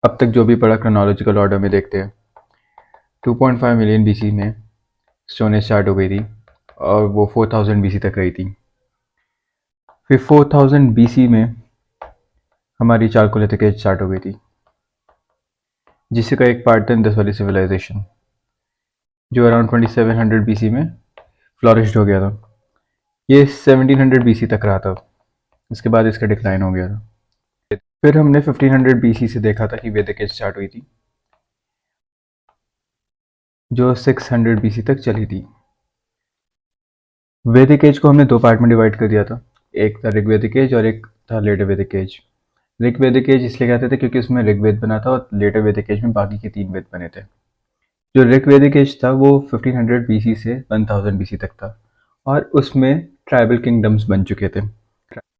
अब तक जो भी पढ़ा क्रोनोलॉजिकल ऑर्डर में देखते हैं। 2.5 मिलियन बीसी में स्टोन एज स्टार्ट हो गई थी और वो 4000 बीसी तक रही थी। फिर 4000 बीसी में हमारी चारकोलिथिक एज स्टार्ट हो गई थी, जिससे का एक पार्ट था इंडस वैली सिविलाइजेशन, जो अराउंड 2700 बीसी में फ्लॉरिश्ड हो गया था। ये 1700 बीसी तक रहा था, इसके बाद इसका डिक्लाइन हो गया था। फिर हमने 1500 बीसी से देखा था कि वैदिक एज स्टार्ट हुई थी, जो 600 बीसी तक चली थी। वैदिक एज को हमने दो पार्ट में डिवाइड कर दिया था, एक था ऋग्वैदिक एज और एक था लेटर वैदिक एज। ऋग्वैदिक एज इसलिए कहते थे क्योंकि उसमें ऋग्वेद बना था और लेटर वैदिक एज में बाकी के 3 वेद बने थे। जो ऋग्वैदिक एज था वो 1500 बीसी से 1000 बीसी तक था और उसमें ट्राइबल किंगडम्स बन चुके थे।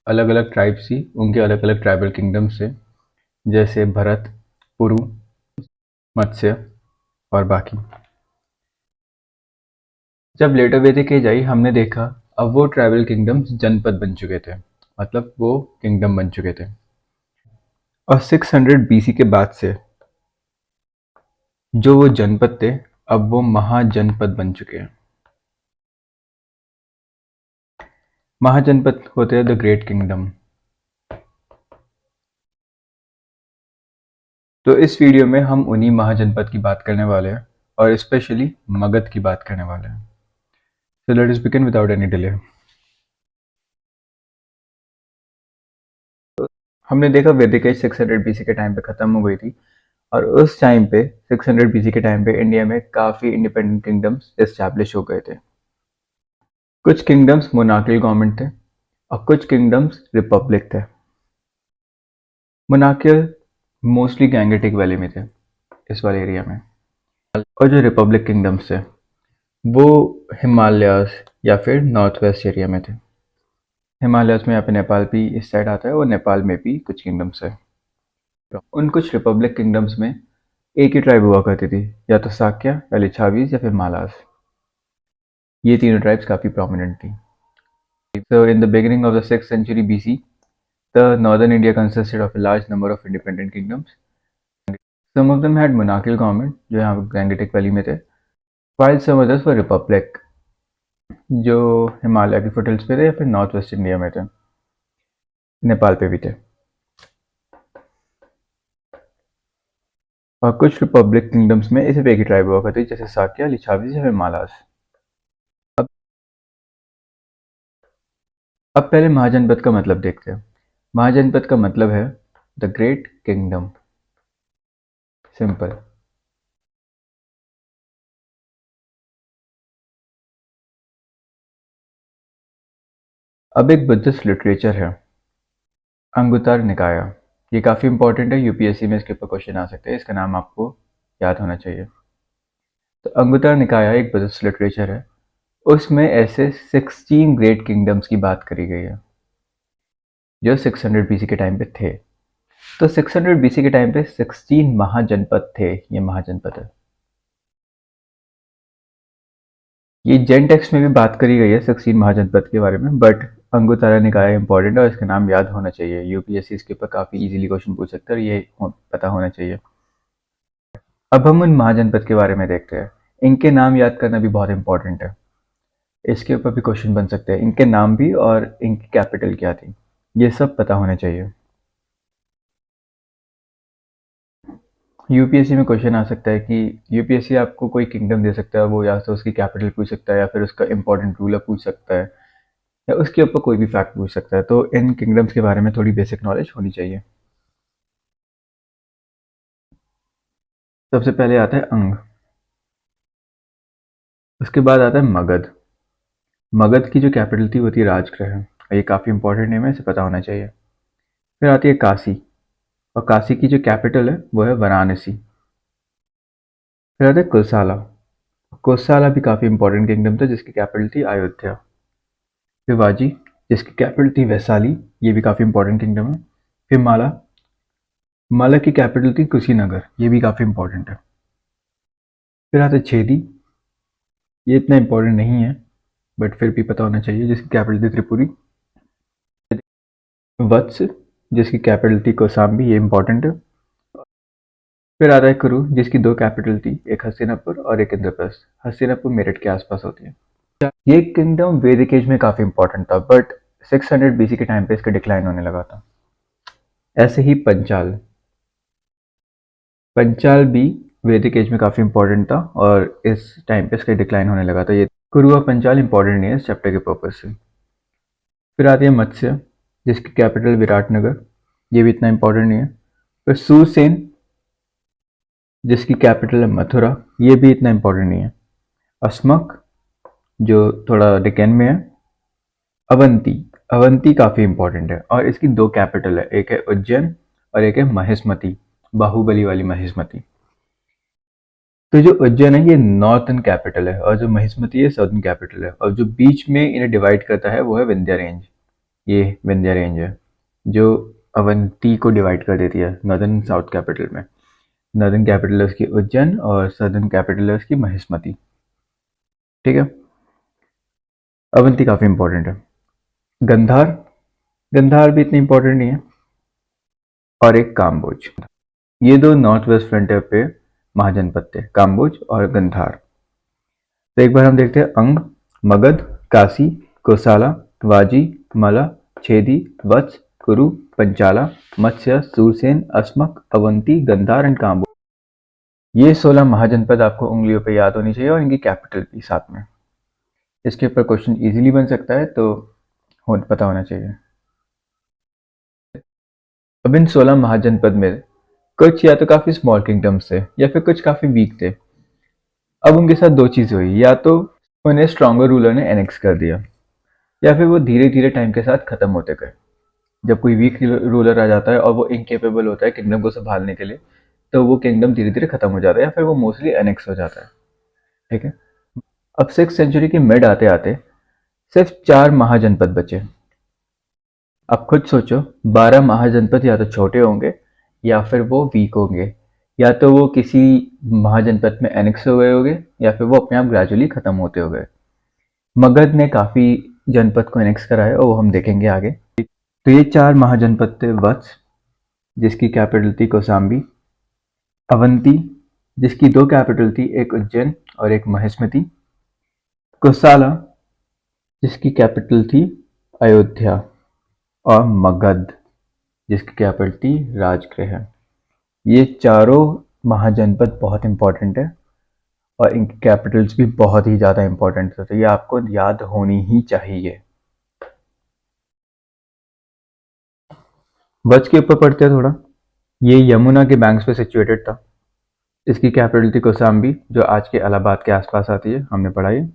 अलग अलग ट्राइब्स थी, उनके अलग अलग ट्राइबल किंगडम्स थे, जैसे भरत, पुरु, मत्स्य और बाकी। जब लेटर वैदिक एज आई हमने देखा अब वो ट्राइबल किंगडम्स जनपद बन चुके थे, मतलब वो किंगडम बन चुके थे। और 600 बीसी के बाद से जो वो जनपद थे अब वो महाजनपद बन चुके हैं। महाजनपद होते हैं द ग्रेट किंगडम। तो इस वीडियो में हम उन्हीं महाजनपद की बात करने वाले हैं और स्पेशली मगध की बात करने वाले हैं। So let us begin without any delay. हमने देखा वैदिक एज 600 बीसी के टाइम पे खत्म हो गई थी और उस टाइम पे 600 बीसी के टाइम पे इंडिया में काफी इंडिपेंडेंट किंगडम्स एस्टैब्लिश हो गए थे। कुछ किंगडम्स मोनार्कियल गवर्नमेंट थे और कुछ किंगडम्स रिपब्लिक थे। मोनार्कियल मोस्टली गैंगेटिक वैली में थे, इस वाले एरिया में। और जो रिपब्लिक किंगडम्स थे वो हिमालयाज या फिर नॉर्थ वेस्ट एरिया में थे। हिमालयाज में यहाँ पे नेपाल भी इस साइड आता है और नेपाल में भी कुछ किंगडम्स है। उन कुछ रिपब्लिक किंगडम्स में एक ही ट्राइब हुआ करती थी, या तो साक्या या लिच्छावीज या फिर मालास। ये तीनों ट्राइब्स काफ़ी प्रोमिनेंट थी। So in the beginning of the 6th century BC, the northern India consisted of a large number of independent kingdoms. Some of them had monarchical government, जो यहाँ गैंगेटिक वैली में थे, while some others were republic, जो हिमालय की foothills पे थे या फिर नॉर्थ वेस्ट इंडिया में थे, नेपाल पे भी थे। और कुछ रिपब्लिक किंगडम्स में सिर्फ एक ही ट्राइब हुआ करती, जैसे साक्या, लिच्छावीज या फिर मालास। अब पहले महाजनपद का मतलब देखते हैं। महाजनपद का मतलब है द ग्रेट किंगडम, सिंपल। अब एक बुद्धिस्ट लिटरेचर है अंगुत्तर निकाय। ये काफ़ी इंपॉर्टेंट है, यूपीएससी में इसके ऊपर क्वेश्चन आ सकते हैं, इसका नाम आपको याद होना चाहिए। तो अंगुत्तर निकाय एक बुद्धिस्ट लिटरेचर है, उसमें ऐसे 16 ग्रेट किंगडम्स की बात करी गई है जो 600 बीसी के टाइम पे थे। तो 600 बीसी के टाइम पे 16 महाजनपद थे, ये महाजनपद है। ये जैन टेक्स्ट में भी बात करी गई है 16 महाजनपद के बारे में, बट अंगुत्तरा निकाय इंपॉर्टेंट है और इसका नाम याद होना चाहिए। यूपीएससी इसके ऊपर काफ़ी इजीली क्वेश्चन पूछ सकता है और ये पता होना चाहिए। अब हम उन महाजनपद के बारे में देखते हैं। इनके नाम याद करना भी बहुत इंपॉर्टेंट है, इसके ऊपर भी क्वेश्चन बन सकते हैं। इनके नाम भी और इनकी कैपिटल क्या थी, ये सब पता होना चाहिए। यूपीएससी में क्वेश्चन आ सकता है कि यूपीएससी आपको कोई किंगडम दे सकता है, वो या तो उसकी कैपिटल पूछ सकता है या फिर उसका इंपॉर्टेंट रूलर पूछ सकता है या उसके ऊपर कोई भी फैक्ट पूछ सकता है। तो इन किंगडम्स के बारे में थोड़ी बेसिक नॉलेज होनी चाहिए। सबसे पहले आता है अंग, उसके बाद आता है मगध। मगध की जो कैपिटल थी वो थी राजगृह, ये काफ़ी इंपॉर्टेंट नेम है, इसे पता होना चाहिए। फिर आती है काशी, और काशी की जो कैपिटल है वो है वाराणसी। फिर आता है कुसाला। कुसाला भी काफ़ी इंपॉर्टेंट किंगडम था जिसकी कैपिटल थी अयोध्या। फिर वाजी, जिसकी कैपिटल थी वैशाली, ये भी काफ़ी इंपॉर्टेंट किंगडम है। फिर माला, माला की कैपिटल थी कुशीनगर, ये भी काफ़ी इंपॉर्टेंट है। फिर आता है छेदी, ये इतना इंपॉर्टेंट नहीं है बट फिर भी पता होना चाहिए, जिसकी कैपिटल थी त्रिपुरी। वत्स, जिसकी कैपिटल थी कौसाम्बी, ये इंपॉर्टेंट है। फिर आता है कुरु, जिसकी दो कैपिटल थी, एक हस्तिनापुर और एक इंद्रप्रस्थ। हस्तिनापुर मेरठ के आसपास होती है। ये किंगडम वैदिक एज में काफी इंपॉर्टेंट था, बट 600 बीसी के टाइम पे इसका डिक्लाइन होने लगा था। ऐसे ही पंचाल, पंचाल भी वैदिक एज में काफी इंपॉर्टेंट था और इस टाइम पे इसका डिक्लाइन होने लगा था। ये कुरु और पंचाल इंपॉर्टेंट नहीं है इस चैप्टर के पर्पज से। फिर आती है मत्स्य, जिसकी कैपिटल विराटनगर, ये भी इतना इंपॉर्टेंट नहीं है। फिर सूरसेन, जिसकी कैपिटल है मथुरा, ये भी इतना इंपॉर्टेंट नहीं है। अस्मक, जो थोड़ा डेक्कन में है। अवंती, अवंती काफी इंपॉर्टेंट है और इसकी दो कैपिटल है, एक है उज्जैन और एक है महिष्मती, बाहुबली वाली महिष्मती। तो जो उज्जैन है ये नॉर्थन कैपिटल है और जो महिष्मती है साउथर्न कैपिटल है, और जो बीच में इन्हें डिवाइड करता है वो है विंध्या रेंज। ये विंध्या रेंज है जो अवंती को डिवाइड कर देती है नॉर्दर्न साउथ कैपिटल में। नॉर्दर्न कैपिटल है उसकी उज्जैन और सदर्न कैपिटल है उसकी महिष्मती। ठीक है, अवंती काफी इंपॉर्टेंट है। गंधार, गंधार भी इतनी इंपॉर्टेंट नहीं है। और एक काम्बोज। ये दो नॉर्थ वेस्ट फ्रंटियर पे महाजनपद थे, काम्बोज और गंधार। तो एक बार हम देखते हैं अंग, मगध, काशी, कोसाला, वाजी, मला, छेदी, वत्स, कुरु, पंचाला, मत्स्य, सूरसेन, अस्मक, अवंती, गंधार एंड काम्बोज। ये 16 महाजनपद आपको उंगलियों पे याद होनी चाहिए और इनकी कैपिटल भी साथ में। इसके ऊपर क्वेश्चन इजीली बन सकता है, तो पता होना चाहिए। अब इन 16 महाजनपद में कुछ या तो काफी स्मॉल किंगडम्स थे या फिर कुछ काफी वीक थे। अब उनके साथ दो चीजें हुई, या तो उन्हें स्ट्रॉन्गर रूलर ने एनेक्स कर दिया या फिर वो धीरे धीरे टाइम के साथ खत्म होते गए। जब कोई वीक रूलर आ जाता है और वो इनकेपेबल होता है किंगडम को संभालने के लिए, तो वो किंगडम धीरे धीरे खत्म हो जाता है या फिर वो मोस्टली एनेक्स हो जाता है। ठीक है, अब 6th सेंचुरी के मिड आते आते सिर्फ 4 महाजनपद बचे। अब खुद सोचो, 12 महाजनपद या तो छोटे होंगे या फिर वो वीक होंगे, या तो वो किसी महाजनपद में एनेक्स हो गए होंगे या फिर वो अपने आप ग्रेजुअली खत्म होते हो गए। मगध ने काफी जनपद को एनेक्स कराया और वो हम देखेंगे आगे। तो ये 4 महाजनपद थे, वत्स, जिसकी कैपिटल थी कौसाम्बी, अवंती, जिसकी दो कैपिटल थी, एक उज्जैन और एक महिष्मती, कोसाला, जिसकी कैपिटल थी अयोध्या, और मगध, जिसकी कैपिटल थी राजगृह। ये चारों महाजनपद बहुत इंपॉर्टेंट है और इनकी कैपिटल्स भी बहुत ही ज़्यादा इंपॉर्टेंट है, तो ये आपको याद होनी ही चाहिए। वच के ऊपर पढ़ते हैं थोड़ा। ये यमुना के बैंक्स पे सिचुएटेड था। इसकी कैपिटल थी कौसाम्बी, जो आज के इलाहाबाद के आसपास आती है, हमने पढ़ा है।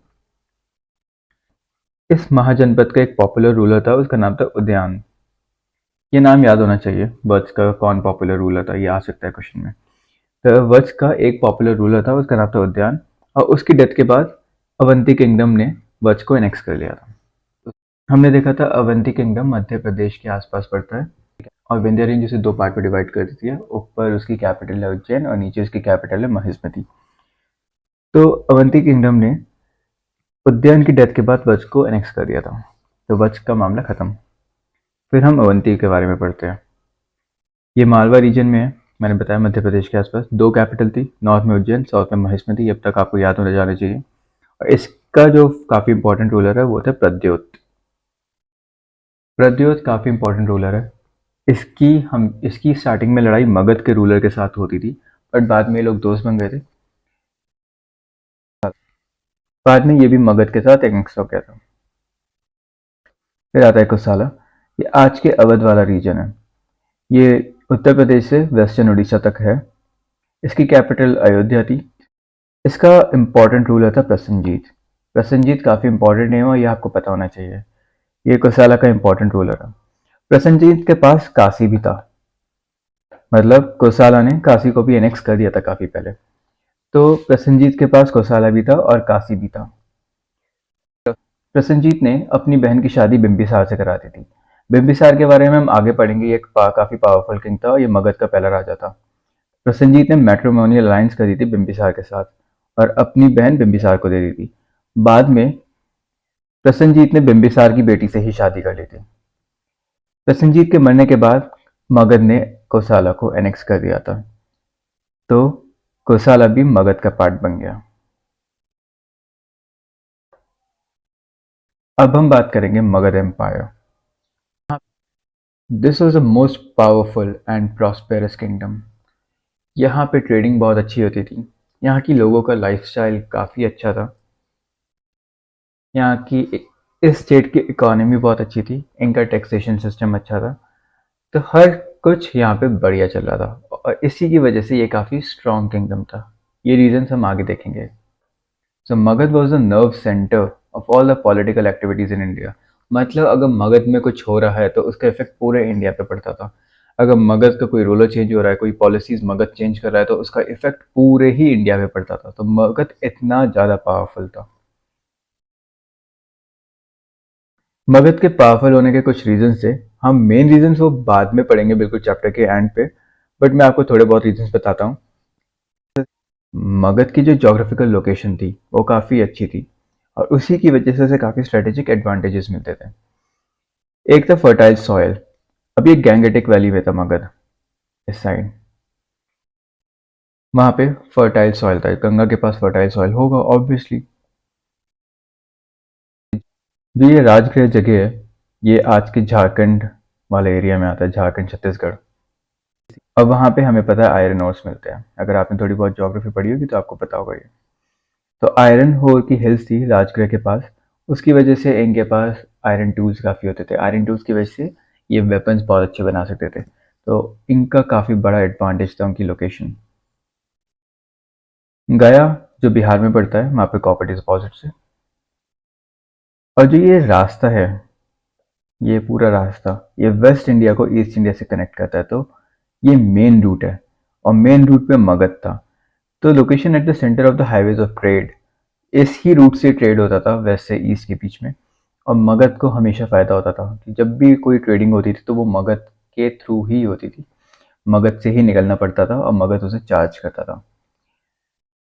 इस महाजनपद का एक पॉपुलर रूलर था, उसका नाम था उदयन। ये नाम याद होना चाहिए, वत्स का कौन पॉपुलर रूलर था, ये आ सकता है क्वेश्चन में। तो वत्स का एक पॉपुलर रूलर था, उसका नाम था उदयन, और उसकी डेथ के बाद अवंती किंगडम ने वत्स को एनेक्स कर लिया था। हमने देखा था अवंती किंगडम मध्य प्रदेश के आसपास पड़ता है और विंध्या रेंज उसे दो पार्ट में डिवाइड कर देती है। ऊपर उसकी कैपिटल है उज्जैन और नीचे उसकी कैपिटल है महिष्मती। तो अवंती किंगडम ने उदयन की डेथ के बाद वत्स को एनेक्स कर दिया था, तो वत्स का मामला खत्म। फिर हम अवंती के बारे में पढ़ते हैं। ये मालवा रीजन में है, मैंने बताया मध्य प्रदेश के आसपास। दो कैपिटल थी, नॉर्थ में उज्जैन, साउथ में महिष्मती। अब तक आपको याद होने जाना चाहिए। और इसका जो काफी इंपॉर्टेंट रूलर है वो था प्रद्योत। प्रद्योत काफी इंपॉर्टेंट रूलर है। इसकी स्टार्टिंग में लड़ाई मगध के रूलर के साथ होती थी, बट बाद में ये लोग दोस्त बन गए थे। बाद में ये भी मगध के साथ एनेक्स हो गया था। फिर आता है कोसाला। ये आज के अवध वाला रीजन है। ये उत्तर प्रदेश से वेस्टर्न उड़ीसा तक है। इसकी कैपिटल अयोध्या थी। इसका इम्पोर्टेंट रूलर था प्रसेनजीत। प्रसेनजीत काफ़ी इंपॉर्टेंट नेम है और ये आपको पता होना चाहिए। ये कोसाला का इम्पोर्टेंट रूलर है। प्रसेनजीत के पास काशी भी था, मतलब कोसाला ने काशी को भी एनेक्स कर दिया था काफ़ी पहले। तो प्रसेनजीत के पास कोसाला भी था और काशी भी था। प्रसेनजीत ने अपनी बहन की शादी बिंबिसार से करा दी थी। बिंबिसार के बारे में हम आगे पढ़ेंगे। ये एक काफ़ी पावरफुल किंग था और ये मगध का पहला राजा था। प्रसेनजीत ने मैट्रिमोनियल अलायंस करी थी बिंबिसार के साथ और अपनी बहन बिंबिसार को दे दी थी। बाद में प्रसेनजीत ने बिंबिसार की बेटी से ही शादी कर ली थी। प्रसेनजीत के मरने के बाद मगध ने कोसाला को एनेक्स कर दिया था। तो कोसाला भी मगध का पार्ट बन गया। अब हम बात करेंगे Magadha empire. This was the most powerful and prosperous kingdom. यहाँ पे ट्रेडिंग बहुत अच्छी होती थी। यहाँ की लोगों का लाइफस्टाइल काफ़ी अच्छा था। यहाँ की इस स्टेट की इकोनॉमी बहुत अच्छी थी। इनका टैक्सेशन सिस्टम अच्छा था। तो हर कुछ यहाँ पे बढ़िया चल रहा था और इसी की वजह से ये काफ़ी स्ट्रॉन्ग किंगडम था। ये रीजंस हम आगे देखेंगे। So Magadh was the nerve centre of all the political activities in India. मतलब अगर मगध में कुछ हो रहा है तो उसका इफेक्ट पूरे इंडिया पे पड़ता था। अगर मगध का कोई रूलर चेंज हो रहा है, कोई पॉलिसीज मगध चेंज कर रहा है, तो उसका इफेक्ट पूरे ही इंडिया पे पड़ता था। तो मगध इतना ज़्यादा पावरफुल था। मगध के पावरफुल होने के कुछ रीजंस थे। हम मेन रीजंस वो बाद में पढ़ेंगे, बिल्कुल चैप्टर के एंड पे। बट मैं आपको थोड़े बहुत रीजंस बताता हूँ। मगध की जो जोग्राफिकल लोकेशन थी वो काफ़ी अच्छी थी और उसी की वजह से उसे काफ़ी स्ट्रेटेजिक एडवांटेजेस मिलते थे। एक था फर्टाइल सॉयल। अब ये गैंगेटिक वैली में था मगध, इस साइड। वहाँ पे फर्टाइल सॉयल था। गंगा के पास फर्टाइल सॉयल होगा ऑब्वियसली। जो ये राजगृह जगह है, ये आज के झारखंड वाले एरिया में आता है, झारखंड छत्तीसगढ़। अब वहाँ पे हमें पता है आयरन ओर्स मिलते हैं। अगर आपने थोड़ी बहुत ज्योग्राफी पढ़ी होगी तो आपको पता होगा ये। तो आयरन होर की हिल्स थी राजगृह के पास। उसकी वजह से इनके पास आयरन टूल्स काफ़ी होते थे। आयरन टूल्स की वजह से ये वेपन्स बहुत अच्छे बना सकते थे। तो इनका काफ़ी बड़ा एडवांटेज था उनकी लोकेशन। गया जो बिहार में पड़ता है, वहाँ पे कॉपर डिपॉजिट्स है। और जो ये रास्ता है, ये पूरा रास्ता ये वेस्ट इंडिया को ईस्ट इंडिया से कनेक्ट करता है। तो ये मेन रूट है और मेन रूट पे मगध था। तो location at the centre of the highways of trade. इस ही रूट से ट्रेड होता था वेस्ट से ईस्ट के बीच में। और मगध को हमेशा फ़ायदा होता था कि जब भी कोई ट्रेडिंग होती थी तो वो मगध के थ्रू ही होती थी। मगध से ही निकलना पड़ता था और मगध उसे चार्ज करता था।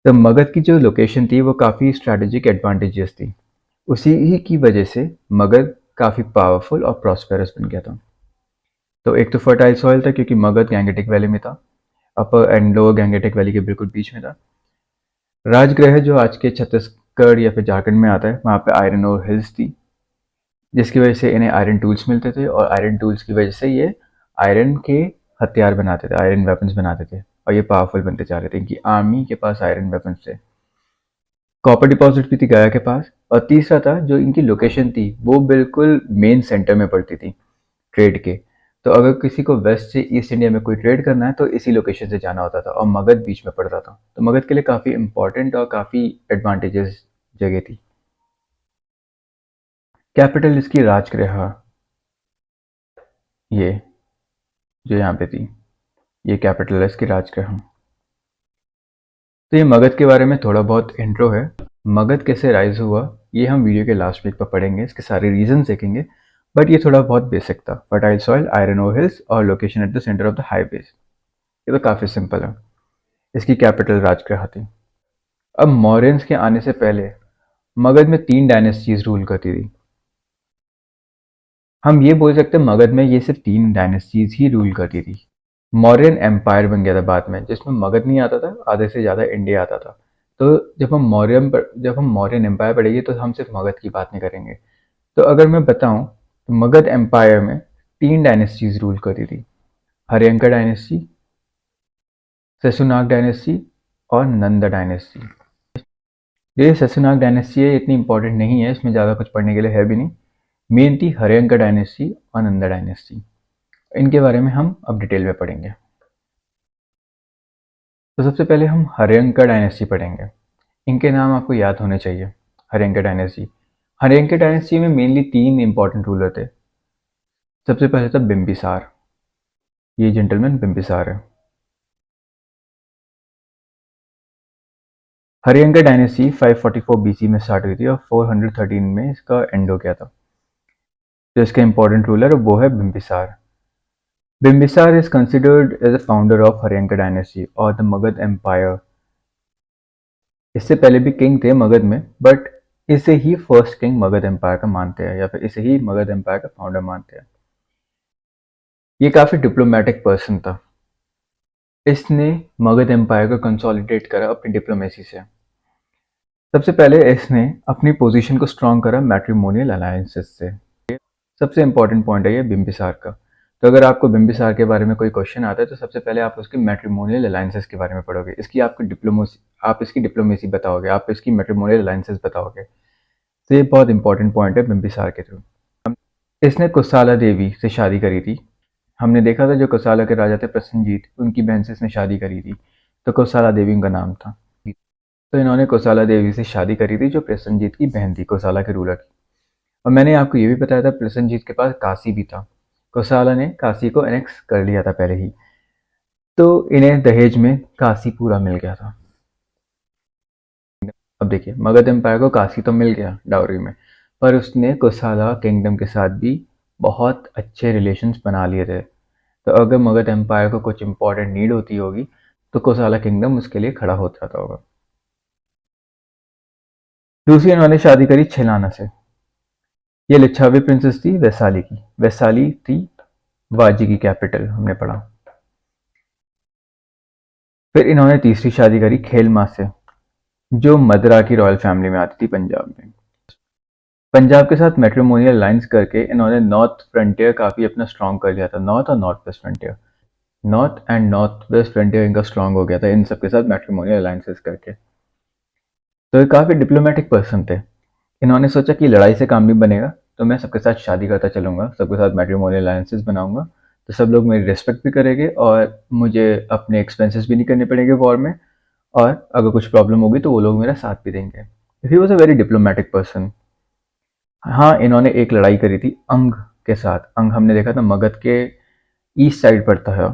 तो मगध की जो लोकेशन थी वो काफ़ी स्ट्रैटेजिक एडवांटेजेस थी। उसी ही की वजह से मगध काफ़ी पावरफुल और प्रॉस्पेरस बन गया था। तो एक तो फर्टाइल सॉइल था क्योंकि मगध गैंगेटिक वैली में था। अपर एंड लोअर गैंगेटिक वैली के बिल्कुल बीच में था। राजगृह जो आज के छत्तीसगढ़ या फिर झारखंड में आता है, वहाँ पे आयरन और हिल्स थी, जिसकी वजह से इन्हें आयरन टूल्स मिलते थे और आयरन टूल्स की वजह से ये आयरन के हथियार बनाते थे, आयरन वेपन्स बनाते थे और ये पावरफुल बनते जा रहे थे। इनकी आर्मी के पास आयरन वेपन्स थे। कॉपर डिपॉजिट भी थी गया के पास। और तीसरा था जो इनकी लोकेशन थी वो बिल्कुल मेन सेंटर में पड़ती थी ट्रेड के। तो अगर किसी को वेस्ट से ईस्ट इंडिया में कोई ट्रेड करना है तो इसी लोकेशन से जाना होता था और मगध बीच में पड़ता था। तो मगध के लिए काफ़ी इंपॉर्टेंट और काफ़ी एडवांटेजेस जगह थी। कैपिटल इसकी राजगृह, ये जो यहाँ पे थी, ये कैपिटल है इसकी राजगृह। तो ये मगध के बारे में थोड़ा बहुत इंट्रो है। मगध कैसे राइज हुआ ये हम वीडियो के लास्ट वीक पर पढ़ेंगे, इसके सारे रीजन देखेंगे। बट ये थोड़ा बहुत बेसिक था। Fertile soil, iron ore hills और location at the centre of the highways. ये तो काफ़ी सिंपल है। इसकी कैपिटल राजगृह थी। अब मौर्यंस के आने से पहले मगध में 3 डायनेस्टीज रूल करती थी। हम ये बोल सकते हैं मगध में ये सिर्फ 3 डायनेस्टीज ही रूल करती थी। मौर्यन एम्पायर बन गया था बाद में, जिसमें मगध नहीं आता था, आधे से ज़्यादा इंडिया आता था। तो जब हम मौर्यन एम्पायर पढ़ेंगे तो हम सिर्फ मगध की बात नहीं करेंगे। तो अगर मैं बताऊं तो मगध एम्पायर में 3 डायनेस्टीज रूल करती थी। हर्यंका डायनेस्टी, शशुनाग डायनेस्टी और नंदा डायनेस्टी। ये शशुनाग डायनेस्टी है, इतनी इंपॉर्टेंट नहीं है, इसमें ज़्यादा कुछ पढ़ने के लिए है भी नहीं। मेन थी हर्यंका डायनेस्टी और नंदा डायनेस्टी। इनके बारे में हम अब डिटेल में पढ़ेंगे। तो सबसे पहले हम हर्यंका डायनेस्टी पढ़ेंगे। इनके नाम आपको याद होने चाहिए। हर्यंका डायनेस्टी। हर्यंका डायनेस्टी में मेनली 3 इंपॉर्टेंट रूलर थे। सबसे पहले था बिम्बिसार। ये जेंटलमैन बिम्बिसार है। हर्यंका डायनेस्टी 544 बीसी में स्टार्ट हुई थी और 413 में इसका एंड हो गया था। जो इसका इंपॉर्टेंट रूलर वो है Bimbisara. Bimbisara is considered as a founder of Haryanka dynasty और द मगध एम्पायर। इससे पहले भी किंग थे मगध में, बट इसे ही फर्स्ट किंग मगध एम्पायर का मानते हैं या फिर इसे ही मगध एम्पायर का फाउंडर मानते हैं। ये काफ़ी डिप्लोमेटिक पर्सन था। इसने मगध एम्पायर को कंसोलिडेट करा अपनी डिप्लोमेसी से। सबसे पहले इसने अपनी पोजीशन को स्ट्रॉन्ग करा मैट्रिमोनियल अलायंसेस से। सबसे इंपॉर्टेंट पॉइंट है ये बिम्बिसार का। तो अगर आपको बिम्बिसार के बारे में कोई क्वेश्चन आता है तो सबसे पहले आप उसके मैट्रिमोनियल अलायंसेस के बारे में पढ़ोगे, इसकी आपकी डिप्लोमेसी, आप इसकी डिप्लोमेसी बताओगे, आप इसकी मैट्रिमोनियल अलायंसेस बताओगे। तो ये बहुत इंपॉर्टेंट पॉइंट है बिम्बिसार के थ्रू। इसने कुशाला देवी से शादी करी थी। हमने देखा था जो कोसला के राजा थे प्रसेनजीत, उनकी बहन से इसने शादी करी थी, तो कोसला देवी उनका नाम था। तो इन्होंने कोसला देवी से शादी करी थी जो प्रसेनजीत की बहन थी, कोसला के रूलर की। और मैंने आपको ये भी बताया था प्रसेनजीत के पास काशी भी था, कोसला ने काशी को एनेक्स कर लिया था पहले ही, तो इन्हें दहेज में काशी पूरा मिल गया था। अब देखिए, मगध एम्पायर को काशी तो मिल गया डाउरी में, पर उसने कोसला किंगडम के साथ भी बहुत अच्छे रिलेशंस बना लिए थे। तो अगर मगध एम्पायर को कुछ इंपॉर्टेंट नीड होती होगी तो कोसला किंगडम उसके लिए खड़ा हो जाता होगा। दूसरी इन्होंने शादी करी छिलाना से। ये लिच्छावी प्रिंसेस थी वैशाली की। वैशाली थी वाजी की कैपिटल, हमने पढ़ा। फिर इन्होंने तीसरी शादी करी खेलमा से, जो मदरा की रॉयल फैमिली में आती थी पंजाब में। पंजाब के साथ मैट्रिमोनियल अलायंस करके इन्होंने नॉर्थ फ्रंटियर काफी अपना स्ट्रॉन्ग कर लिया था, नॉर्थ और north west frontier. North and north west frontier इनका स्ट्रॉन्ग हो गया था इन सबके साथ मैट्रिमोनियल अलायंसेस करके। तो ये काफी डिप्लोमेटिक पर्सन थे। इन्होंने सोचा कि लड़ाई से काम नहीं बनेगा, तो मैं सबके साथ शादी करता चलूंगा, सबके साथ मैट्रिमोनियल अलायंसेस बनाऊंगा, तो सब लोग मेरी रिस्पेक्ट भी करेंगे और मुझे अपने एक्सपेंसेस भी नहीं करने पड़ेंगे वॉर में, और अगर कुछ प्रॉब्लम होगी तो वो लोग मेरा साथ भी देंगे। He was a very diplomatic person. हाँ, इन्होंने एक लड़ाई करी थी अंग के साथ। अंग हमने देखा था मगध के ईस्ट साइड पड़ता है,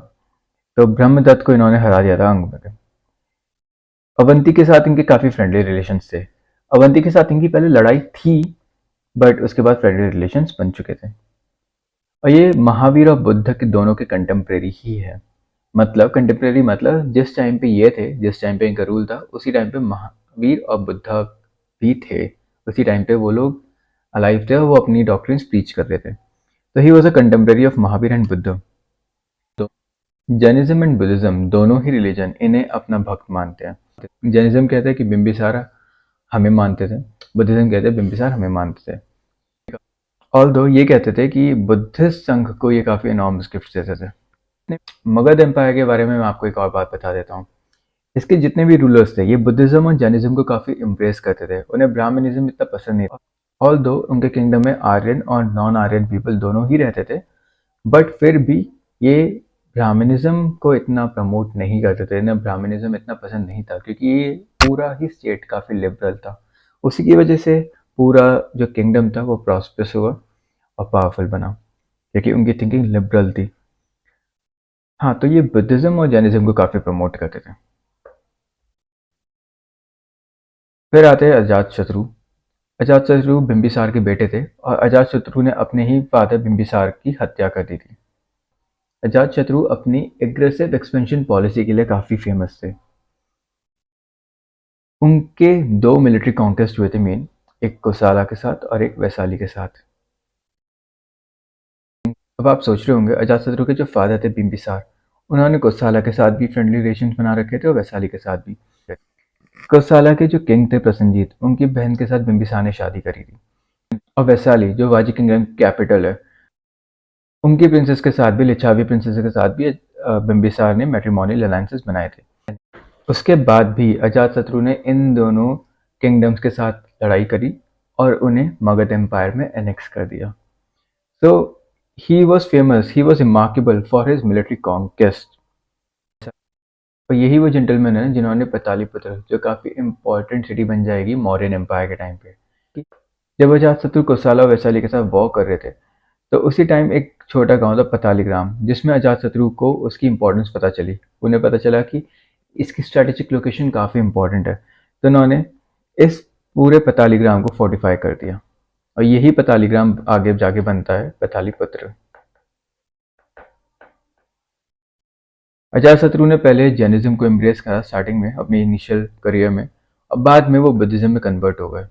तो ब्रह्मदत्त को इन्होंने हरा दिया था अंग में। अवंती के साथ इनके काफी फ्रेंडली रिलेशंस थे। अवंती के साथ इनकी पहले लड़ाई थी, बट उसके बाद फ्रेंडली रिलेशंस बन चुके थे। और ये महावीर और बुद्ध के दोनों के कंटेम्प्रेरी ही है। मतलब कंटेम्प्रेरी मतलब जिस टाइम पे ये थे, जिस टाइम पे इनका रूल था, उसी टाइम पे महावीर और बुद्धा भी थे। उसी टाइम पे वो लोग अलाइव थे और वो अपनी डॉक्ट्रिन्स प्रीच कर रहे थे। तो he was a contemporary of Mahavir and Buddha. तो जैनिज्म एंड बुद्धिज्म दोनों ही रिलीजन इन्हें अपना भक्त मानते हैं। जैनिज्म कहते हैं कि बिम्बिसारा हमें मानते थे, बुद्धिज्म कहते हैं बिम्बिसार हमें मानते थे। ऑल्दो ये कहते थे कि बुद्धिस्ट संघ को ये काफ़ी इनॉर्मस गिफ्ट देते थे। मगध एम्पायर के बारे में मैं आपको एक और बात बता देता हूँ। इसके जितने भी रूलर्स थे ये बुद्धिज्म और जैनिज्म को काफ़ी इम्प्रेस करते थे, उन्हें ब्राह्मणिज्म इतना पसंद नहीं था। ऑल्दो उनके किंगडम में आर्यन और नॉन आर्यन पीपल दोनों ही रहते थे, बट फिर भी ये ब्राह्मणिज्म को इतना प्रमोट नहीं करते थे, इन्हें ब्राह्मणिज्म इतना पसंद नहीं था, क्योंकि ये पूरा ही स्टेट काफ़ी लिबरल था। उसी की वजह से पूरा जो किंगडम था वो प्रॉस्पेरस हुआ और पावरफुल बना, क्योंकि उनकी थिंकिंग लिबरल थी। हाँ, तो ये बुद्धिज्म और जैनिज्म को काफ़ी प्रमोट करते थे। फिर आते हैं अजातशत्रु। अजातशत्रु बिंबिसार के बेटे थे और अजातशत्रु ने अपने ही फादर बिंबिसार की हत्या कर दी थी। अजातशत्रु अपनी एग्रेसिव एक्सपेंशन पॉलिसी के लिए काफ़ी फेमस थे। उनके दो मिलिट्री कॉन्क्वेस्ट हुए थे मेन, एक कोसाला के साथ और एक वैशाली के साथ। अब आप सोच रहे होंगे अजातशत्रु के जो फादर थे बिंबिसार, उन्होंने कोसाला के साथ भी फ्रेंडली रिलेशन बना रखे थे और वैशाली के साथ भी। कोसाला के जो किंग थे प्रसेनजीत, उनकी बहन के साथ बिंबिसार ने शादी करी थी। और वैशाली जो वाजी किंगडम कैपिटल है, उनकी प्रिंसेस के साथ भी, लिच्छावी प्रिंसेस के साथ भी बिंबिसार ने मैट्रिमोनियल अलायंसेस बनाए थे। उसके बाद भी अजातशत्रु ने इन दोनों किंगडम्स के साथ लड़ाई करी और उन्हें मगध एम्पायर में एनेक्स कर दिया। So he was famous, he was remarkable for his military conquest. और यही वो जेंटलमैन है जिन्होंने पाटलिपुत्र, जो काफ़ी इंपॉर्टेंट सिटी बन जाएगी मौर्यन एम्पायर के टाइम पे। जब अजातशत्रु कोसला और वैशाली के साथ वॉर कर रहे थे, तो उसी टाइम एक छोटा गांव था पतालीग्राम, जिसमें अजातशत्रु को उसकी इंपॉर्टेंस पता चली। उन्हें पता चला कि इसकी स्ट्रैटेजिक लोकेशन काफ़ी इंपॉर्टेंट है, तो उन्होंने इस पूरे पतालीग्राम को फोर्टिफाई कर दिया और यही पतालीग्राम आगे जाके बनता है पाटलिपुत्र। अजातशत्रु ने पहले जैनिज्म को एम्ब्रेस करा स्टार्टिंग में अपनी इनिशियल करियर में, और बाद में वो बुद्धिज्म में कन्वर्ट हो गए।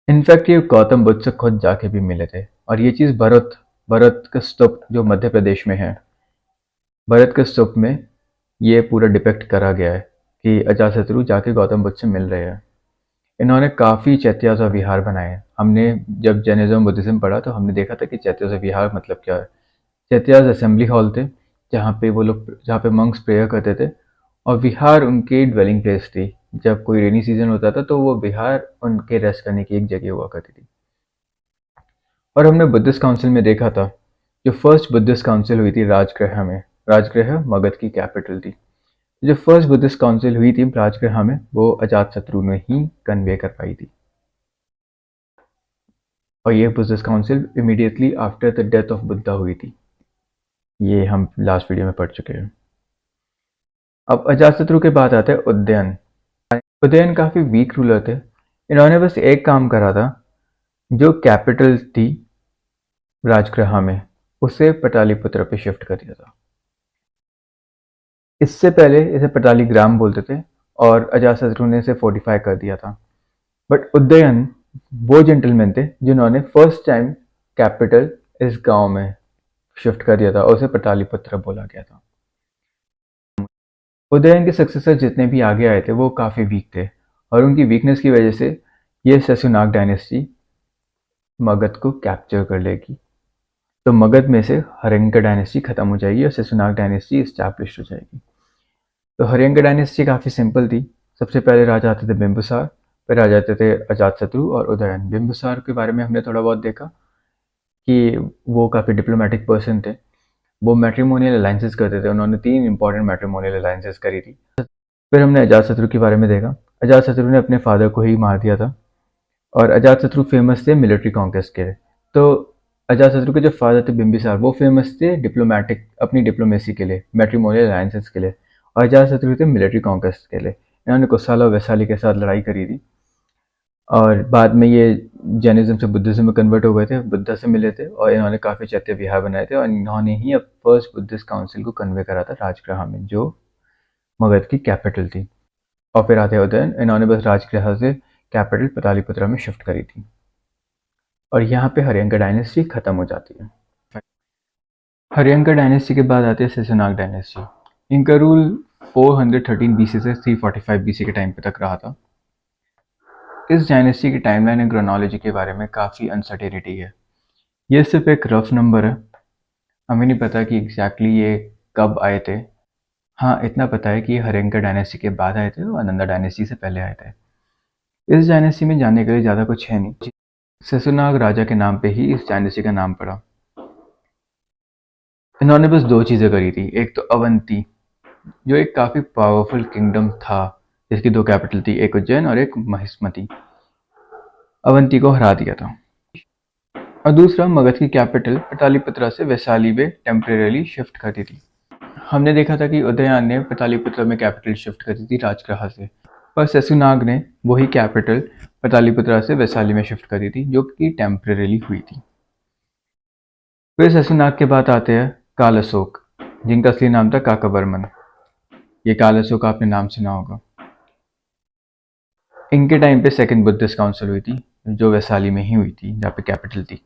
इनफैक्ट ये गौतम बुद्ध से खुद जाके भी मिले थे, और ये चीज़ भरत भरत का स्तूप जो मध्य प्रदेश में है, भरत के स्तूप में ये पूरा डिपिक्ट करा गया है कि अजातशत्रु जाके गौतम बुद्ध से मिल रहे हैं। इन्होंने काफ़ी चैत्यास और विहार बनाए हैं। हमने जब जैनिज्म बुद्धिज्म पढ़ा तो हमने देखा था कि चैत्यास और विहार मतलब क्या है। चैत्यास असेंबली हॉल थे जहाँ पे मंक्स प्रेयर करते थे, और विहार उनकी ड्वेलिंग प्लेस थी। जब कोई रेनी सीजन होता था तो वो विहार उनके रेस्ट करने की एक जगह हुआ करती थी। और हमने बुद्धिस्ट काउंसिल में देखा था, जो फर्स्ट बुद्धिस्ट काउंसिल हुई थी राजगृह में। राजगृह मगध की कैपिटल थी। जो फर्स्ट बुद्धिस्ट काउंसिल हुई थी राजगृह में, वो अजातशत्रु ने ही कन्वे करवाई थी। और ये Buddhist council immediately after the death of Buddha हुई थी। ये हम लास्ट वीडियो में पढ़ चुके हैं। अब अजातशत्रु के बाद आता है उदयन। उदयन काफी वीक रूलर थे। इन्होंने बस एक काम करा था, जो कैपिटल थी राजगृह में, उसे पटालीपुत्र पे शिफ्ट कर दिया था। इससे पहले इसे पटालीग्राम बोलते थे और अजातशत्रु ने इसे फोर्टिफाई कर दिया था। बट उदयन वो जेंटलमैन थे जिन्होंने फर्स्ट टाइम कैपिटल इस गांव में शिफ्ट कर दिया था और उसे पटालीपुत्र बोला गया था। उदयन के सक्सेसर जितने भी आगे आए थे वो काफ़ी वीक थे, और उनकी वीकनेस की वजह से ये शशुनाग डायनेस्टी मगध को कैप्चर कर लेगी। तो मगध में से हर्यंका डायनेस्टी खत्म हो जाएगी और शशुनाग डायनेस्टी इस्टेब्लिश हो जाएगी। तो हर्यंका डायनेस्टी काफ़ी सिंपल थी। सबसे पहले राजा आते थे बिंबुसार, फिर राजा आते थे अजातशत्रु और उदयन। बिंबुसार के बारे में हमने थोड़ा बहुत देखा कि वो काफ़ी डिप्लोमेटिक पर्सन थे। वो मैट्रिमोनियल अलायंसेस करते थे। उन्होंने 3 इंपॉर्टेंट मैट्रिमोनियल अलायंसेस करी थी। फिर हमने अजातशत्रु के बारे में देखा। अजातशत्रु ने अपने फादर को ही मार दिया था, और अजातशत्रु फेमस थे मिलिट्री कॉन्क्वेस्ट के लिए। तो अजातशत्रु के जो फादर थे बिंबिसार, वो फेमस थे डिप्लोमेटिक, अपनी डिप्लोमेसी के लिए, मैट्रिमोनियल अलायंसेस के लिए, और अजातशत्रु थे मिलिट्री कॉन्क्वेस्ट के लिए। इन्होंने कुशाला और वैशाली के साथ लड़ाई करी थी, और बाद में ये जैनिज्म से बुद्धिज्म में कन्वर्ट हो गए थे, बुद्धा से मिले थे, और इन्होंने काफ़ी चैत्य विहार बनाए थे, और इन्होंने ही अब फर्स्ट बुद्धिस्ट काउंसिल को कन्वे करा था राजगृह में, जो मगध की कैपिटल थी। और फिर आते उदयन। इन्होंने बस राजगृह से कैपिटल पटालीपुत्रा में शिफ्ट करी थी, और यहाँ पे हर्यंका डायनेस्टी खत्म हो जाती है। हर्यंका डायनेस्टी के बाद आती है शशनाग डायनेस्टी। इनका रूल 413 बीसी से 345 बीसी के टाइम पे तक रहा था। इस डायनेस्टी की टाइमलाइन एंड क्रोनोलॉजी के बारे में काफ़ी अनसर्टेनिटी है। ये सिर्फ एक रफ नंबर है। हमें नहीं पता कि एग्जैक्टली ये कब आए थे। हाँ, इतना पता है कि ये हर्यंका डायनेस्टी के बाद आए थे और अनंदा डायनेस्टी से पहले आए थे। इस डायनेस्टी में जानने के लिए ज़्यादा कुछ है नहीं। शशुनाग राजा के नाम पे ही इस डायनेस्टी का नाम पड़ा। इन्होंने बस 2 चीज़ें करी थी। एक तो अवंती, जो एक काफ़ी पावरफुल किंगडम था, जिसकी 2 कैपिटल थी, एक उज्जैन और एक महिष्मति। अवंती को हरा दिया था। और दूसरा, मगध की कैपिटल पटालीपुत्रा से वैशाली में टेम्परेरली शिफ्ट कर दी थी। हमने देखा था कि उदयन ने पटालीपुत्रा में कैपिटल शिफ्ट करी थी राजगृह से, पर शशुनाग ने वही कैपिटल पटालीपुत्रा से वैशाली में शिफ्ट करी थी, जो कि टेम्परेरली हुई थी। फिर शशुनाग के बाद आते हैं काल अशोक, जिनका असली नाम था काकावर्मन। ये काल अशोक आपने नाम सुना होगा। इनके टाइम पे सेकंड बुद्धिस्ट काउंसिल हुई थी, जो वैशाली में ही हुई थी, जहाँ पे कैपिटल थी।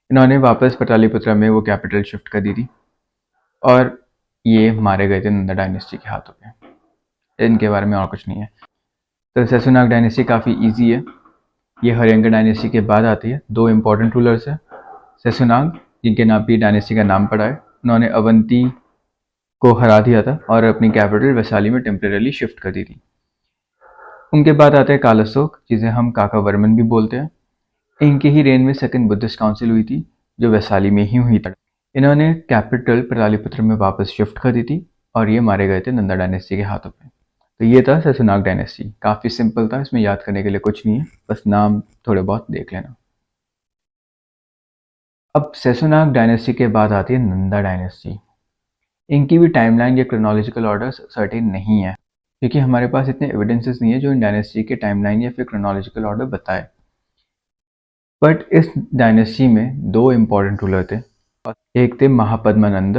इन्होंने वापस पटालीपुत्रा में वो कैपिटल शिफ्ट कर दी थी, और ये मारे गए थे नंदा डायनेस्टी के हाथों पे। इनके बारे में और कुछ नहीं है। तो शशुनाग डायनेस्टी काफ़ी ईजी है। ये हर्यंका डायनेस्टी के बाद आती है। 2 इंपॉर्टेंट रूलर्स हैं शशुनाग, जिनके नाम पे डायनेस्टी का नाम पड़ा है। उन्होंने अवंती को हरा दिया था और अपनी कैपिटल वैशाली में टेम्परेरली शिफ्ट कर दी थी। उनके बाद आते हैं काल अशोक, जिसे हम काकावर्मन भी बोलते हैं। इनके ही रेन में सेकंड बुद्धिस्ट काउंसिल हुई थी, जो वैशाली में ही हुई थी। इन्होंने कैपिटल पटालीपुत्र में वापस शिफ्ट कर दी थी, और ये मारे गए थे नंदा डायनेस्टी के हाथों पे। तो ये था शशुनाग डायनेस्टी। काफ़ी सिंपल था, इसमें याद करने के लिए कुछ नहीं है, बस नाम थोड़े बहुत देख लेना। अब शशुनाग डायनेस्टी के बाद आती है नंदा डायनेस्टी। इनकी भी टाइमलाइन या क्रोनोलॉजिकल ऑर्डर सर्टेन नहीं है, क्योंकि हमारे पास इतने एविडेंसेस नहीं है जो इन डायनेस्टी के टाइमलाइन या फिर क्रोनोलॉजिकल ऑर्डर बताए। बट इस डायनेस्टी में 2 इंपॉर्टेंट रूलर थे। एक थे महापद्मानंद,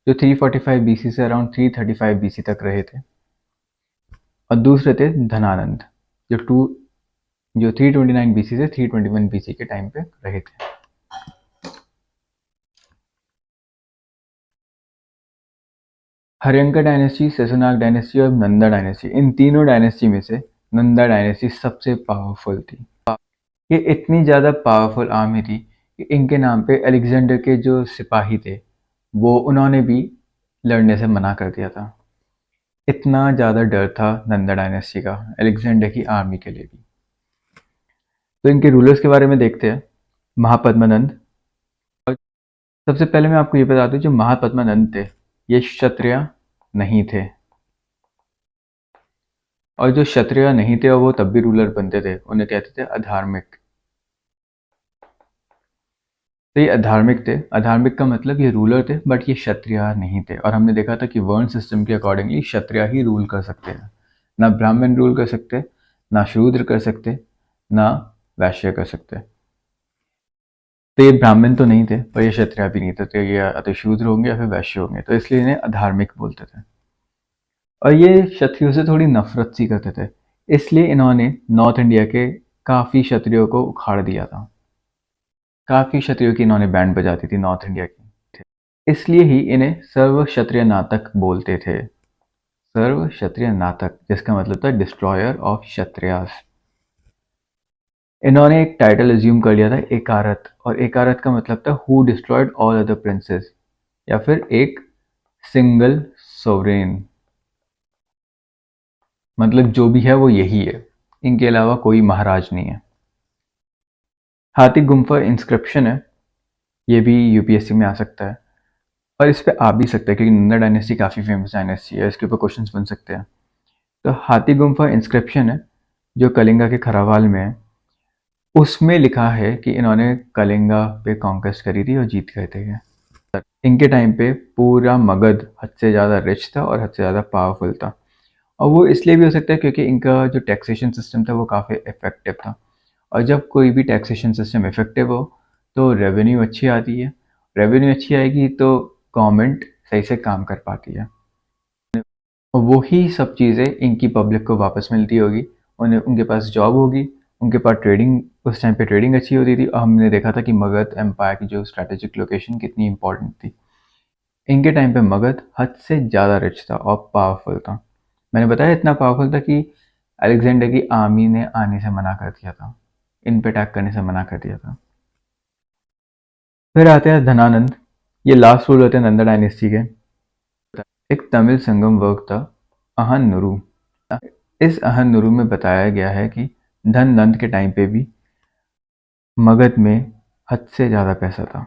जो 345 बीसी से अराउंड 335 बीसी तक रहे थे, और दूसरे थे धनानंद, जो 329 बीसी से 321 बीसी के टाइम पे रहे थे। हर्यंका डायनेस्टी, सेसोनाग डायनेस्टी और नंदा डायनेस्टी, इन तीनों डायनेस्टी में से नंदा डायनेस्टी सबसे पावरफुल थी। ये इतनी ज़्यादा पावरफुल आर्मी थी कि इनके नाम पे अलेक्जेंडर के जो सिपाही थे वो उन्होंने भी लड़ने से मना कर दिया था। इतना ज़्यादा डर था नंदा डायनेस्टी का अलेक्जेंडर की आर्मी के लिए भी। तो इनके रूलर्स के बारे में देखते हैं। महापद्मानंद। और सबसे पहले मैं आपको ये बता दूं, जो महापद्मानंद थे ये क्षत्रिय नहीं थे। और जो क्षत्रिय नहीं थे और वो तब भी रूलर बनते थे उन्हें कहते थे अधार्मिक। तो ये अधार्मिक थे। अधार्मिक का मतलब ये रूलर थे बट ये क्षत्रिय नहीं थे। और हमने देखा था कि वर्ण सिस्टम के अकॉर्डिंगली क्षत्रिय ही रूल कर सकते हैं, ना ब्राह्मण रूल कर सकते, ना शूद्र कर सकते, ना वैश्य कर सकते। तो ये ब्राह्मण तो नहीं थे और ये क्षत्रिय भी नहीं थे, तो ये या तो शूद्र होंगे या फिर वैश्य होंगे, तो इसलिए इन्हें अधार्मिक बोलते थे। और ये क्षत्रियों से थोड़ी नफरत सी करते थे, इसलिए इन्होंने नॉर्थ इंडिया के काफ़ी क्षत्रियों को उखाड़ दिया था। काफ़ी क्षत्रियों की इन्होंने बैंड बजा दी थी नॉर्थ इंडिया की। इसलिए ही इन्हें सर्व क्षत्रिय नाटक बोलते थे। सर्व क्षत्रिय नाटक, जिसका मतलब था डिस्ट्रॉयर ऑफ क्षत्रियास। इन्होंने एक टाइटल अज्यूम कर लिया था एकारत, और एकारत का मतलब था who destroyed all other princess, या फिर एक सिंगल सोवरेन। मतलब जो भी है वो यही है, इनके अलावा कोई महाराज नहीं है। हाथी गुम्फा इंस्क्रिप्शन है, ये भी यूपीएससी में आ सकता है और इस पे आ भी सकता है क्योंकि नंदा डायनेस्टी काफ़ी फेमस डायनेस्टी है, इसके ऊपर क्वेश्चंस बन सकते हैं। तो हाथी गुम्फा इंस्क्रिप्शन है जो कलिंगा के खरावाल में है। उसमें लिखा है कि इन्होंने कलिंगा पे कॉन्क्वेस्ट करी थी और जीत गए थे ये। इनके टाइम पे पूरा मगध हद से ज़्यादा रिच था और हद से ज़्यादा पावरफुल था। और वो इसलिए भी हो सकता है क्योंकि इनका जो टैक्सेशन सिस्टम था वो काफ़ी इफेक्टिव था। और जब कोई भी टैक्सेशन सिस्टम इफेक्टिव हो तो रेवेन्यू अच्छी आती है। रेवेन्यू अच्छी आएगी तो गवर्नमेंट सही से काम कर पाती है। और वही सब चीज़ें इनकी पब्लिक को वापस मिलती होगी, उन्हें उनके पास जॉब होगी, उनके पास ट्रेडिंग, उस टाइम पे ट्रेडिंग अच्छी होती थी। और हमने देखा था कि मगध एम्पायर की जो स्ट्रेटेजिक लोकेशन कितनी इंपॉर्टेंट थी। इनके टाइम पे मगध हद से ज़्यादा रिच था और पावरफुल था। मैंने बताया इतना पावरफुल था कि अलेक्जेंडर की आर्मी ने आने से मना कर दिया था, इन पे अटैक करने से मना कर दिया था। फिर आते हैं धनानंद। ये लास्ट रूल होते हैं नंदा डायनेस्टी के। एक तमिल संगम वर्क था अहन्नुरू। इस अहन्नुरू में बताया गया है कि धन नंद के टाइम पे भी मगध में हद से ज़्यादा पैसा था।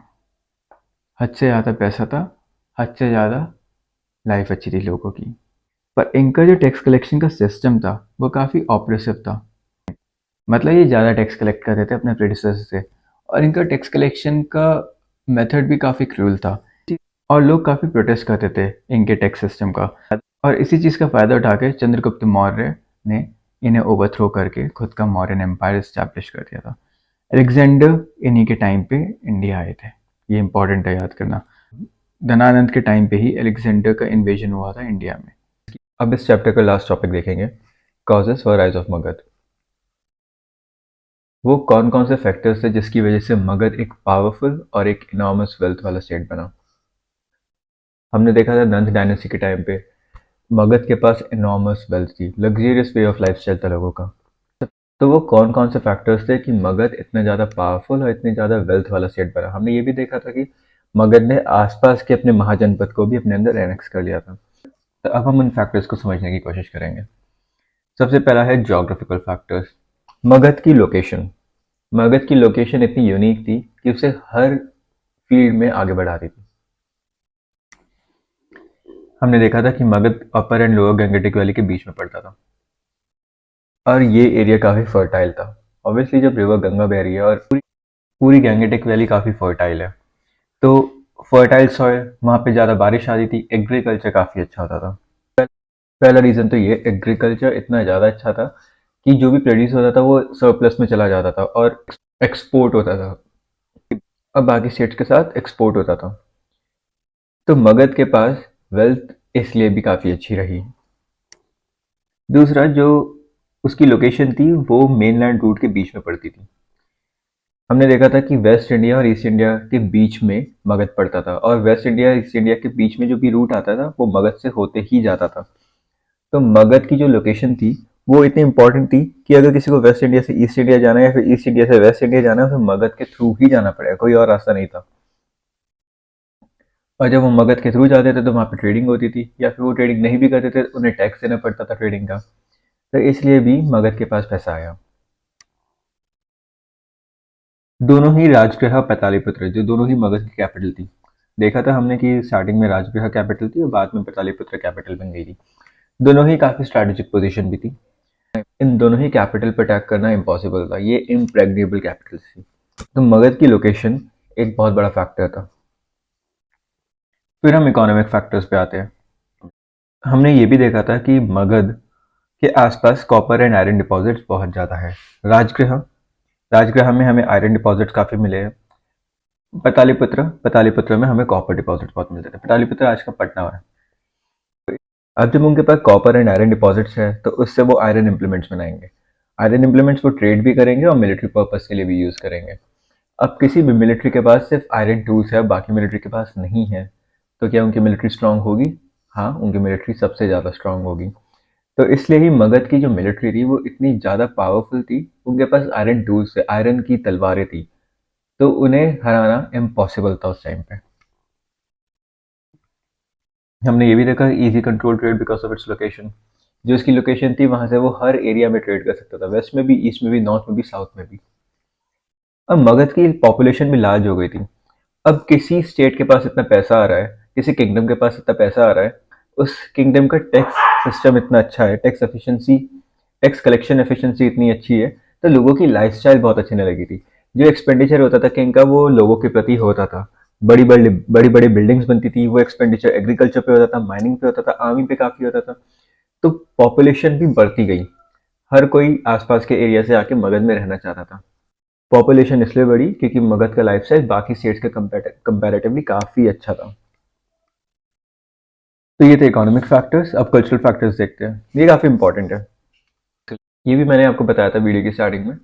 हद से ज़्यादा पैसा था, हद से ज़्यादा लाइफ अच्छी थी लोगों की। पर इनका जो टैक्स कलेक्शन का सिस्टम था वो काफ़ी ऑपरेसिव था। मतलब ये ज़्यादा टैक्स कलेक्ट करते थे अपने प्रेडिसेसर से, और इनका टैक्स कलेक्शन का मेथड भी काफ़ी क्रूअल था और लोग काफ़ी प्रोटेस्ट करते थे इनके टैक्स सिस्टम का। और इसी चीज़ का फ़ायदा उठा के चंद्रगुप्त मौर्य ने इन्हें ओवरथ्रो करके खुद का मौर्यन एम्पायर इस्टेब्लिश कर दिया था। अलेक्जेंडर इन्हीं के टाइम पे इंडिया आए थे, ये इंपॉर्टेंट है याद करना। धनानंद के टाइम पे ही अलेक्जेंडर का इन्वेजन हुआ था इंडिया में। अब इस चैप्टर का लास्ट टॉपिक देखेंगे, causes for rise of Magadh. वो कौन कौन से फैक्टर्स थे जिसकी वजह से मगध एक पावरफुल और एक इनॉर्मस वेल्थ वाला स्टेट बना। हमने देखा था नंद डायनेस्टी के टाइम पे मगध के पास इनॉर्मस वेल्थ थी, लग्जरियस वे ऑफ लाइफ था लोगों का। तो वो कौन कौन से फैक्टर्स थे कि मगध इतना ज़्यादा पावरफुल और इतनी ज़्यादा वेल्थ वाला स्टेट बना। हमने ये भी देखा था कि मगध ने आसपास के अपने महाजनपद को भी अपने अंदर एनेक्स कर लिया था। तो अब हम उन फैक्टर्स को समझने की कोशिश करेंगे। सबसे पहला है ज्योग्राफिकल फैक्टर्स। मगध की लोकेशन। मगध की लोकेशन इतनी यूनिक थी कि उसे हर फील्ड में आगे बढ़ाती थी। हमने देखा था कि मगध अपर एंड लोअर गंगेटिक वैली के बीच में पड़ता था और ये एरिया काफ़ी फर्टाइल था। ऑब्वियसली जब रिवर गंगा बह रही है और पूरी गंगेटिक वैली काफ़ी फर्टाइल है, तो फर्टाइल सॉइल, वहाँ पे ज़्यादा बारिश आती थी, एग्रीकल्चर काफ़ी अच्छा होता था। पहला रीज़न तो ये, एग्रीकल्चर इतना ज़्यादा अच्छा था कि जो भी प्रोड्यूस होता था वो सरप्लस में चला जाता था और एक्सपोर्ट होता था, अब बाकी स्टेट्स के साथ एक्सपोर्ट होता था। तो मगध के पास वेल्थ इसलिए भी काफ़ी अच्छी रही। दूसरा, जो उसकी लोकेशन थी वो मेनलैंड रूट के बीच में पड़ती थी। हमने देखा था कि वेस्ट इंडिया और ईस्ट इंडिया के बीच में मगध पड़ता था, और वेस्ट इंडिया ईस्ट इंडिया के बीच में जो भी रूट आता था वो मगध से होते ही जाता था। तो मगध की जो लोकेशन थी वो इतनी इंपॉर्टेंट थी कि अगर किसी को वेस्ट इंडिया से ईस्ट इंडिया जाना है या फिर ईस्ट इंडिया से वेस्ट इंडिया जाना है तो मगध के थ्रू ही जाना पड़ेगा, कोई और रास्ता नहीं था। और जब वो मगध के थ्रू जाते थे तो वहाँ पे ट्रेडिंग होती थी, या फिर वो ट्रेडिंग नहीं भी करते थे उन्हें टैक्स देना पड़ता था ट्रेडिंग का। तो इसलिए भी मगध के पास पैसा आया। दोनों ही राजगृह पैतालीपुत्र, जो दोनों ही मगध की कैपिटल थी। देखा था हमने कि स्टार्टिंग में राजगृह कैपिटल थी और बाद में पैतालीपुत्र कैपिटल बन गई थी। दोनों ही काफी स्ट्रैटेजिक पोजीशन भी थी। इन दोनों ही कैपिटल पर अटैक करना इम्पॉसिबल था, ये इम्प्रेग्नेबल कैपिटल थी। तो मगध की लोकेशन एक बहुत बड़ा फैक्टर था। फिर हम इकोनॉमिक फैक्टर्स पे आते हैं। हमने ये भी देखा था कि मगध के आसपास कॉपर एंड आयरन डिपॉजिट्स बहुत ज़्यादा है। राजगृह राजगृह में हमें आयरन डिपॉजिट्स काफ़ी मिले हैं। पतालीपुत्र में हमें कॉपर डिपॉजिट्स बहुत मिलते थे। पतालीपुत्र आज का पटना है। अब जब उनके पास कॉपर एंड आयरन डिपॉजिट्स है तो उससे वो आयरन इम्प्लीमेंट्स बनाएंगे। आयरन इम्प्लीमेंट्स वो ट्रेड भी करेंगे और मिलिट्री पर्पस के लिए भी यूज़ करेंगे। अब किसी भी मिलिट्री के पास सिर्फ आयरन टूल्स है, बाकी मिलिट्री के पास नहीं है, तो क्या उनकी मिलिट्री स्ट्रांग होगी? हाँ, उनकी मिलिट्री सबसे ज़्यादा स्ट्रांग होगी। तो इसलिए ही मगध की जो मिलिट्री थी वो इतनी ज़्यादा पावरफुल थी, उनके पास आयरन टूल्स थे, आयरन की तलवारें थी, तो उन्हें हराना इम्पॉसिबल था उस टाइम पे। हमने ये भी देखा easy control trade because of its location. जो इसकी लोकेशन थी वहां से वो हर एरिया में ट्रेड कर सकता था, वेस्ट में भी, ईस्ट में भी, नॉर्थ में भी, साउथ में भी। अब मगध की पॉपुलेशन भी लार्ज हो गई थी। अब किसी स्टेट के पास इतना पैसा आ रहा है, किसी किंगडम के पास इतना पैसा आ रहा है, उस किंगडम का टैक्स सिस्टम इतना अच्छा है, tax efficiency, tax collection efficiency इतनी अच्छी है, तो लोगों की लाइफस्टाइल बहुत अच्छी लगने लगी थी। जो एक्सपेंडिचर होता था किंग का वो लोगों के प्रति होता था। बड़ी बड़ी बिल्डिंग्स बनती थी, वो एक्सपेंडिचर एग्रीकल्चर पे होता था, माइनिंग पे होता था, आर्मी पे काफी होता था। तो पॉपुलेशन भी बढ़ती गई। हर कोई आसपास के एरिया से आके मगध में रहना चाहता था। पॉपुलेशन इसलिए बढ़ी क्योंकि मगध का लाइफस्टाइल बाकी स्टेट्स के कंपैरेटिवली काफी अच्छा था। तो ये थे इकोनॉमिक फैक्टर्स। अब कल्चरल फैक्टर्स देखते हैं, ये काफी इंपॉर्टेंट है। ये भी मैंने आपको बताया था वीडियो की स्टार्टिंग में।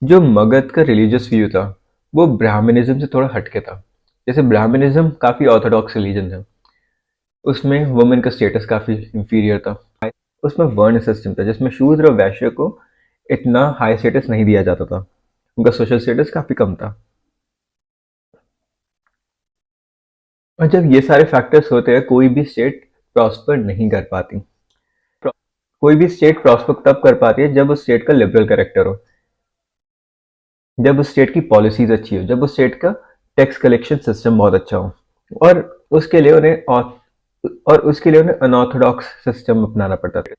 जो मगध का रिलीजियस व्यू था वो ब्राह्मणिज्म से थोड़ा हटके था। जैसे ब्राह्मणिज्म काफी ऑर्थोडॉक्स रिलीजन है, उसमें वुमेन का स्टेटस काफी इंफीरियर था। उसमें वर्ण सिस्टम था जिसमें शूद्र और वैश्य को इतना हाई स्टेटस नहीं दिया जाता था, उनका सोशल स्टेटस काफी कम था। और जब ये सारे फैक्टर्स होते हैं कोई भी स्टेट प्रॉस्पर नहीं कर पाती। कोई भी स्टेट प्रॉस्पर तब कर पाती है जब उस स्टेट का लिबरल कैरेक्टर हो, जब उस स्टेट की पॉलिसीज अच्छी हो, जब उस स्टेट का टैक्स कलेक्शन सिस्टम बहुत अच्छा हो, और उसके लिए उन्हें अनऑर्थोडॉक्स सिस्टम अपनाना पड़ता था,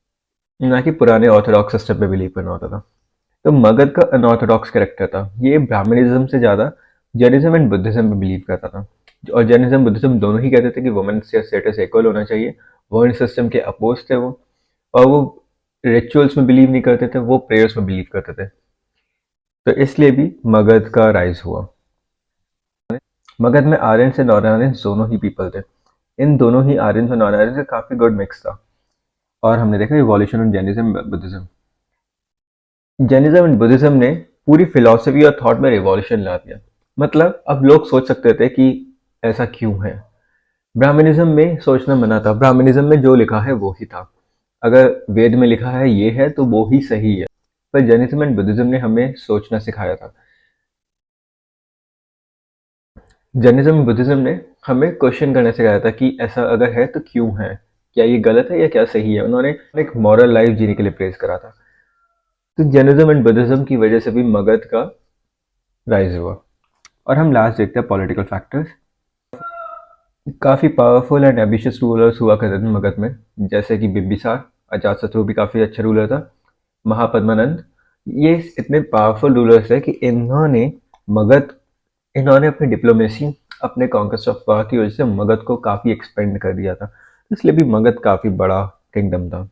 ना कि पुराने ऑर्थोडॉक्स सिस्टम पे बिलीव करना होता था। तो मगध का अनऑर्थोडॉक्स कैरेक्टर था, ये ब्राह्मणिज्म से ज्यादा जैनिज्म एंड बुद्धिज्म पे बिलीव करता था। और जैनिज्म बुद्धिज्म दोनों ही कहते थे कि वुमेन से स्टेटस इक्वल होना चाहिए। वर्ण सिस्टम के अपोज थे वो, और वो रिचुअल्स में बिलीव नहीं करते थे, वो प्रेयर्स में बिलीव करते थे। तो इसलिए भी मगध का राइज हुआ। मगध में आर्यन से नॉन आर्यन दोनों ही पीपल थे। इन दोनों ही आर्यन और नॉन आर्यन से काफी गुड मिक्स था। और हमने देखा evolution of Jainism Buddhism. Jainism and Buddhism ने पूरी फिलॉसफी और थॉट में रिवॉल्यूशन ला दिया। मतलब अब लोग सोच सकते थे कि ऐसा क्यों है। ब्राह्मणिज्म में सोचना मना था, ब्राह्मणिज्म में जो लिखा है वो ही था। अगर वेद में लिखा है ये है तो वो ही सही है। पर जैनिज्म एंड बुद्धिज्म ने हमें सोचना सिखाया था। जैनिज्म बुद्धिज्म ने हमें क्वेश्चन करने सिखाया था कि ऐसा अगर है तो क्यों है, क्या ये गलत है या क्या सही है। उन्होंने एक मॉरल लाइफ जीने के लिए प्रेस करा था। तो जैनिज्म एंड बुद्धिज्म की वजह से भी मगध का राइज हुआ। और हम लास्ट देखते हैं पॉलिटिकल फैक्टर्स। काफी पावरफुल एंड एम्बिशियस रूलर्स हुआ करते थे मगध में, जैसे कि बिम्बिसार। अजातशत्रु भी काफी अच्छा रूलर था। महापद्मानंद। ये इतने पावरफुल रूलर्स है कि मगध इन्होंने अपनी डिप्लोमेसी, अपने कॉन्क्वेस्ट ऑफ पावर की वजह से मगध को काफी एक्सपेंड कर दिया था। इसलिए भी मगध काफी बड़ा किंगडम था।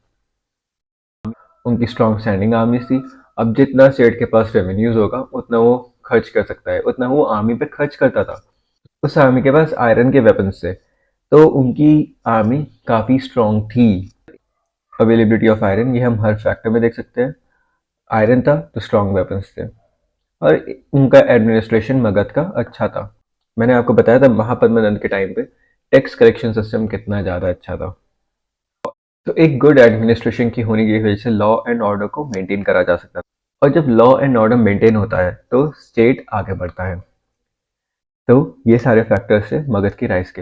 उनकी स्ट्रॉन्ग स्टैंडिंग आर्मी थी। अब जितना स्टेट के पास रेवेन्यूज होगा उतना वो खर्च कर सकता है, उतना वो आर्मी पे खर्च करता था। उस आर्मी के पास आयरन के वेपन्स थे, तो उनकी आर्मी काफी स्ट्रॉन्ग थी। अवेलेबिलिटी ऑफ आयरन ये हम हर फैक्टर में देख सकते हैं। आयरन था तो स्ट्रॉन्ग वेपन्स थे। और उनका एडमिनिस्ट्रेशन मगध का अच्छा था। मैंने आपको बताया था महापद्मनंद के टाइम पे टैक्स कलेक्शन सिस्टम कितना ज़्यादा अच्छा था। तो एक गुड एडमिनिस्ट्रेशन की होने की वजह से लॉ एंड ऑर्डर को मेंटेन करा जा सकता था, और जब लॉ एंड ऑर्डर मेंटेन होता है तो स्टेट आगे बढ़ता है। तो ये सारे फैक्टर्स से मगध की राइज के